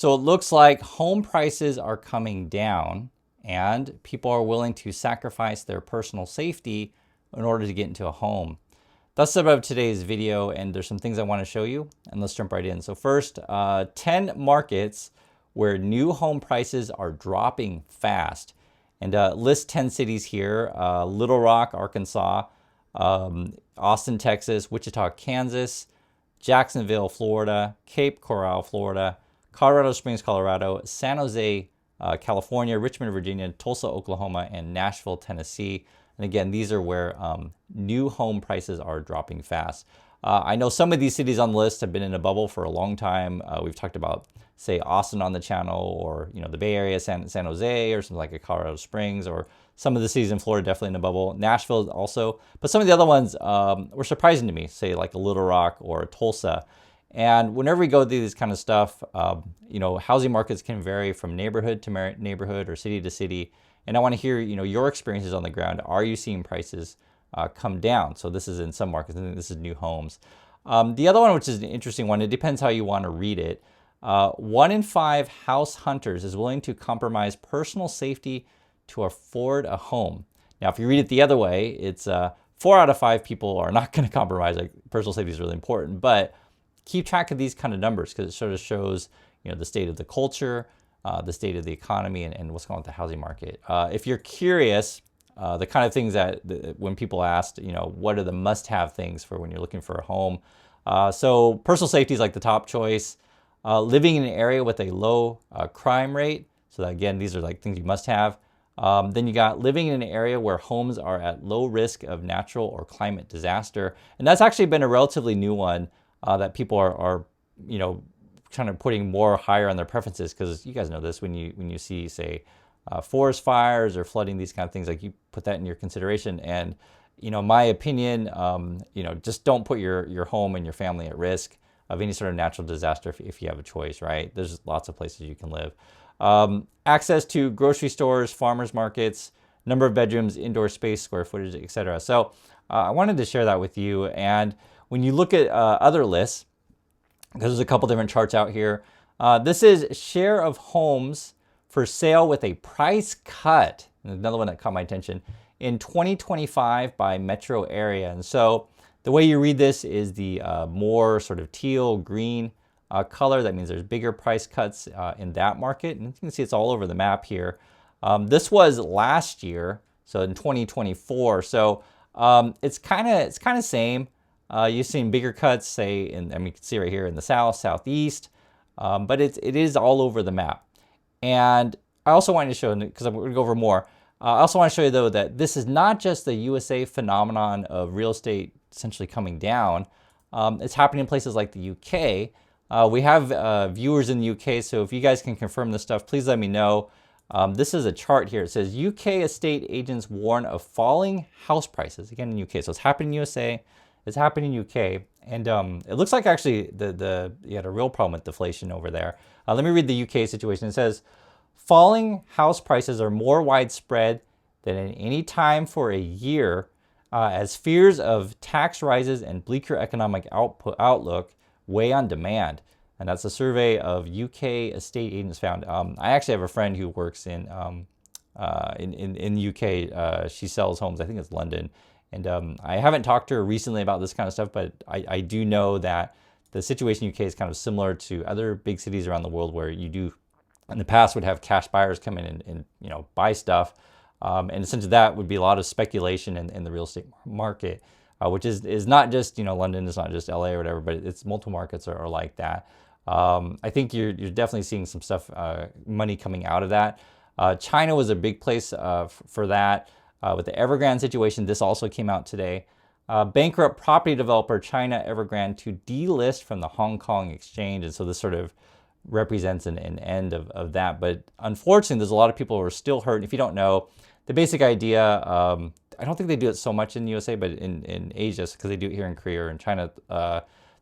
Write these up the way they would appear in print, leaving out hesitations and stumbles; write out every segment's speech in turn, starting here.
So it looks like home prices are coming down and people are willing to sacrifice their personal safety in order to get into a home. That's about today's video, and there's some things I want to show you, and let's jump right in. So first, 10 markets where new home prices are dropping fast. And list 10 cities here: Little Rock, Arkansas, Austin, Texas, Wichita, Kansas, Jacksonville, Florida, Cape Coral, Florida, Colorado Springs, Colorado, San Jose, California, Richmond, Virginia, Tulsa, Oklahoma, and Nashville, Tennessee. And again, these are where new home prices are dropping fast. I know some of these cities on the list have been in a bubble for a long time. We've talked about, say, Austin on the channel, or the Bay Area, San Jose, or something like a Colorado Springs, or some of the cities in Florida definitely in a bubble. Nashville also, but some of the other ones were surprising to me, say like a Little Rock or a Tulsa. And whenever we go through this kind of stuff, housing markets can vary from neighborhood to neighborhood or city to city. And I want to hear, your experiences on the ground. Are you seeing prices come down? So this is in some markets, and this is new homes. The other one, which is an interesting one, it depends how you want to read it. 1 in 5 house hunters is willing to compromise personal safety to afford a home. Now, if you read it the other way, it's 4 out of 5 people are not going to compromise. Like, personal safety is really important, but keep track of these kind of numbers, because it sort of shows, the state of the culture, the state of the economy, and what's going on with the housing market. If you're curious, the kind of things that when people asked, what are the must-have things for when you're looking for a home? So personal safety is like the top choice. Living in an area with a low crime rate. So that, again, these are like things you must have. Then you got living in an area where homes are at low risk of natural or climate disaster. And that's actually been a relatively new one that people are kind of putting more higher on their preferences, because you guys know this, when you see, say, forest fires or flooding, these kind of things, like, you put that in your consideration. And my opinion, just don't put your home and your family at risk of any sort of natural disaster if you have a choice, right? There's lots of places you can live. Access to grocery stores, farmers markets, number of bedrooms, indoor space, square footage, etc. So I wanted to share that with you. And when you look at other lists, because there's a couple different charts out here, this is share of homes for sale with a price cut. Another one that caught my attention in 2025 by metro area. And so the way you read this is the more sort of teal green color. That means there's bigger price cuts in that market. And you can see it's all over the map here. This was last year, so in 2024. So it's kind of same. You've seen bigger cuts, say, you can see right here in the south, southeast, but it is all over the map. And I also wanted to show, because I'm going to go over more, I also want to show you, though, that this is not just the USA phenomenon of real estate essentially coming down. It's happening in places like the UK. We have viewers in the UK, so if you guys can confirm this stuff, please let me know. This is a chart here. It says UK estate agents warn of falling house prices, again in UK. So it's happening in USA, it's happening in UK, and it looks like actually you had a real problem with deflation over there. Let me read the UK situation. It says, falling house prices are more widespread than at any time for a year, as fears of tax rises and bleaker economic outlook weigh on demand. And that's a survey of UK estate agents found. I actually have a friend who works in the UK. She sells homes, I think it's London. And I haven't talked to her recently about this kind of stuff, but I do know that the situation in the UK is kind of similar to other big cities around the world, where you do, in the past, would have cash buyers come in and buy stuff. And essentially that would be a lot of speculation in the real estate market, which is not just, London, it's not just LA or whatever, but it's multiple markets are like that. I think you're definitely seeing some stuff, money coming out of that. China was a big place for that. With the Evergrande situation, this also came out today. Bankrupt property developer China Evergrande to delist from the Hong Kong exchange. And so this sort of represents an end of that. But unfortunately, there's a lot of people who are still hurt. If you don't know, the basic idea, I don't think they do it so much in the USA, but in Asia, because they do it here in Korea or in China,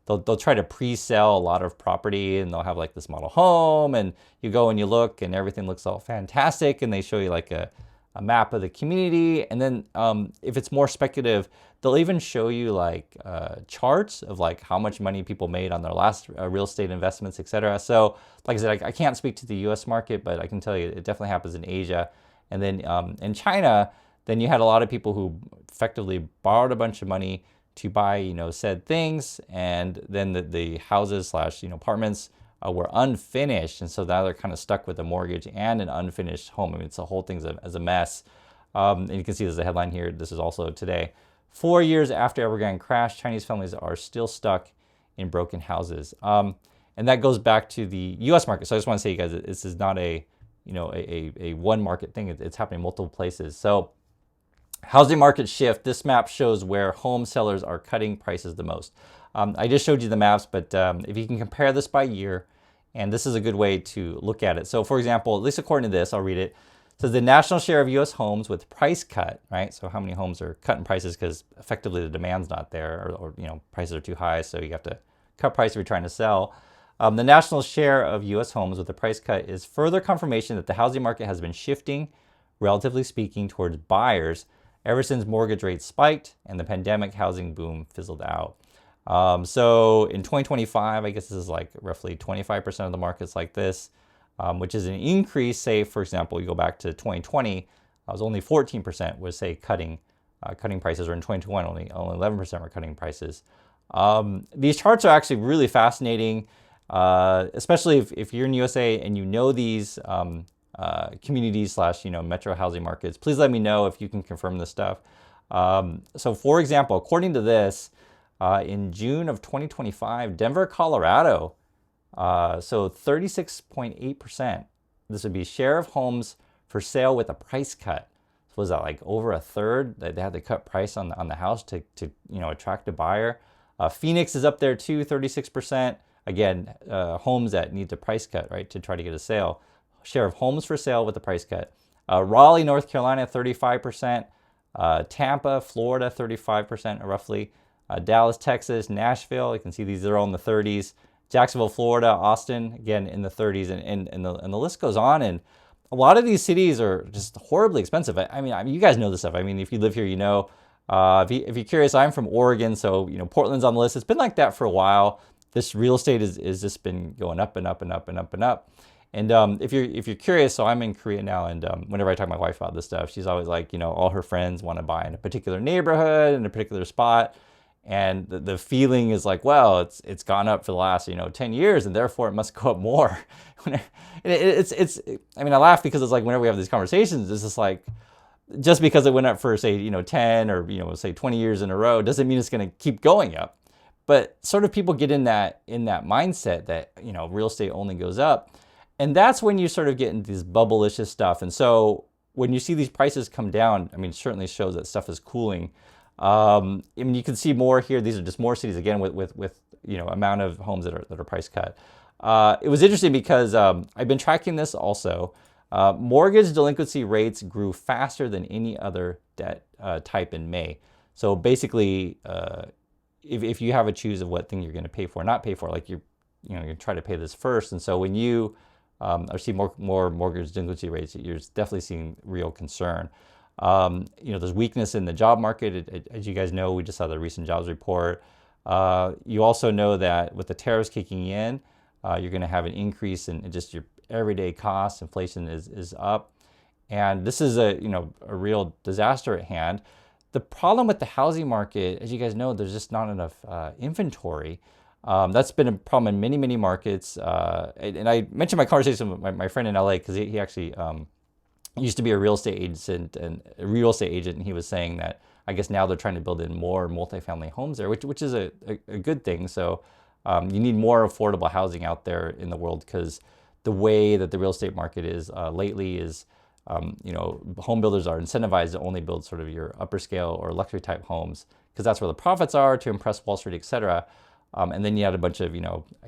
they'll try to pre-sell a lot of property, and they'll have like this model home, and you go and you look and everything looks all fantastic, and they show you like a a map of the community. And then if it's more speculative, they'll even show you like charts of like how much money people made on their last real estate investments, etc. So like I said, I can't speak to the US market, but I can tell you it definitely happens in Asia. And then in China, then you had a lot of people who effectively borrowed a bunch of money to buy, said things, and then the houses slash, apartments were unfinished, and so now they're kind of stuck with a mortgage and an unfinished home. I mean, it's the whole thing's as a mess. And you can see there's a headline here. This is also today. 4 years after Evergrande crashed, Chinese families are still stuck in broken houses. And that goes back to the U.S. market. So I just want to say, you guys, this is not a one market thing. It's happening in multiple places. So housing market shift. This map shows where home sellers are cutting prices the most. I just showed you the maps, but if you can compare this by year, and this is a good way to look at it. So for example, at least according to this, I'll read it. It says the national share of U.S. homes with price cut, right? So how many homes are cutting prices because effectively the demand's not there, or prices are too high, so you have to cut price if you're trying to sell. The national share of U.S. homes with the price cut is further confirmation that the housing market has been shifting, relatively speaking, towards buyers ever since mortgage rates spiked and the pandemic housing boom fizzled out. So in 2025, I guess this is like roughly 25% of the market's like this, which is an increase. Say, for example, you go back to 2020, it was only 14% was, say, cutting prices, or in 2021, only 11% were cutting prices. These charts are actually really fascinating, especially if you're in USA and you know these communities slash metro housing markets. Please let me know if you can confirm this stuff. So for example, according to this, in June of 2025, Denver, Colorado, so 36.8%, this would be share of homes for sale with a price cut. So was that like over a third that they had to cut price on the house to attract a buyer? Phoenix is up there too, 36%. Again, homes that need the price cut, right, to try to get a sale. Share of homes for sale with a price cut. Raleigh, North Carolina, 35%. Tampa, Florida, 35% roughly. Dallas, Texas, Nashville, you can see these are all in the 30s. Jacksonville, Florida, Austin, again in the 30s, and the list goes on. And a lot of these cities are just horribly expensive. I mean, you guys know this stuff. I mean, if you live here, you know. If you're curious, I'm from Oregon, so Portland's on the list. It's been like that for a while. This real estate is just been going up and up and up and up and up. And if you're curious, so I'm in Korea now, and whenever I talk to my wife about this stuff, she's always like, all her friends want to buy in a particular neighborhood, in a particular spot. And the feeling is like, well, it's gone up for the last 10 years, and therefore it must go up more. I mean, I laugh because it's like whenever we have these conversations, it's just like, just because it went up for say 10 or say 20 years in a row doesn't mean it's going to keep going up. But sort of people get in that mindset that real estate only goes up, and that's when you sort of get into this bubble-licious stuff. And so when you see these prices come down, I mean, it certainly shows that stuff is cooling. I mean, you can see more here. These are just more cities again with amount of homes that are price cut. It was interesting because I've been tracking this also. Mortgage delinquency rates grew faster than any other debt type in May. So basically, if you have a choose of what thing you're going to pay for, not pay for, like you're try to pay this first. And so when you see more mortgage delinquency rates, you're definitely seeing real concern. There's weakness in the job market. As you guys know, we just saw the recent jobs report. You also know that with the tariffs kicking in, you're going to have an increase in just your everyday costs. Inflation is up, and this is a real disaster at hand. The problem with the housing market, as you guys know, there's just not enough inventory. That's been a problem in many markets. And I mentioned my conversation with my friend in LA because he actually used to be a real estate agent, and he was saying that I guess now they're trying to build in more multifamily homes there, which is a good thing. So you need more affordable housing out there in the world, because the way that the real estate market is lately is, home builders are incentivized to only build sort of your upper scale or luxury type homes, because that's where the profits are, to impress Wall Street, etc. And then you had a bunch of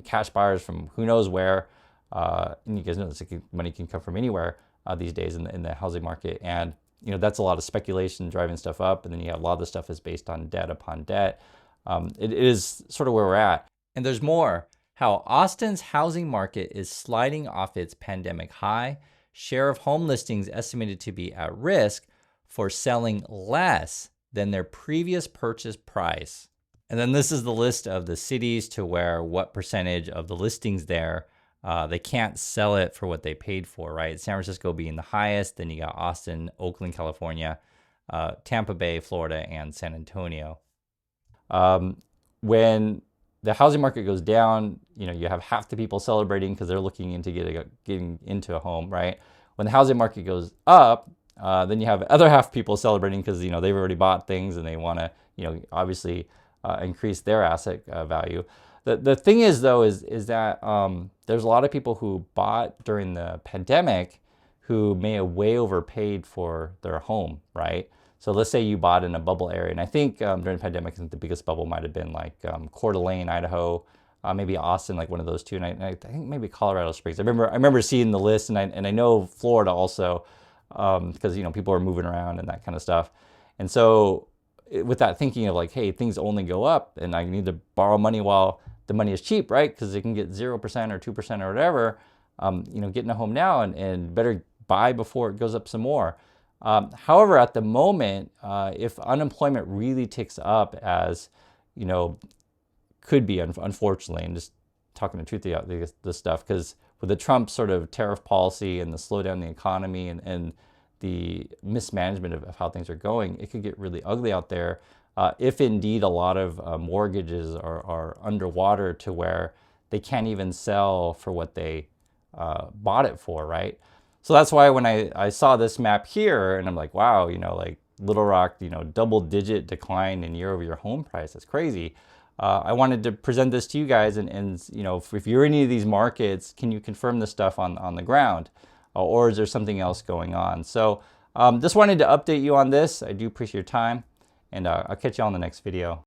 cash buyers from who knows where, and you guys know this money can come from anywhere these days in the housing market, and that's a lot of speculation driving stuff up. And then you have a lot of the stuff is based on debt upon debt. It is sort of where we're at. And there's more. How Austin's housing market is sliding off its pandemic high. share of home listings estimated to be at risk for selling less than their previous purchase price. And then this is the list of the cities to where what percentage of the listings there, they can't sell it for what they paid for, right? San Francisco being the highest, then you got Austin, Oakland, California, Tampa Bay, Florida, and San Antonio. When the housing market goes down, you have half the people celebrating because they're looking into getting into a home, right? When the housing market goes up, then you have other half people celebrating because they've already bought things and they want to obviously increase their asset value. The thing is though is that there's a lot of people who bought during the pandemic who may have way overpaid for their home, right? So let's say you bought in a bubble area, and I think during the pandemic, I think the biggest bubble might have been like Coeur d'Alene, Idaho, maybe Austin, like one of those two, and I think maybe Colorado Springs. I remember seeing the list, and I know Florida also, because people are moving around and that kind of stuff, and so with that thinking of like, hey, things only go up, and I need to borrow money while the money is cheap, right? Because it can get 0% or 2% or whatever. Getting a home now and better buy before it goes up some more. However, at the moment, if unemployment really ticks up as, could be, unfortunately, and just talking the truth about this stuff, because with the Trump sort of tariff policy and the slowdown in the economy and the mismanagement of how things are going, it could get really ugly out there if indeed a lot of mortgages are underwater to where they can't even sell for what they bought it for, right? So that's why when I saw this map here and I'm like, wow, like Little Rock, double-digit decline in year-over-year home price. That's crazy. I wanted to present this to you guys and if you're in any of these markets, can you confirm this stuff on the ground? Or is there something else going on? So just wanted to update you on this. I do appreciate your time, and I'll catch you on the next video.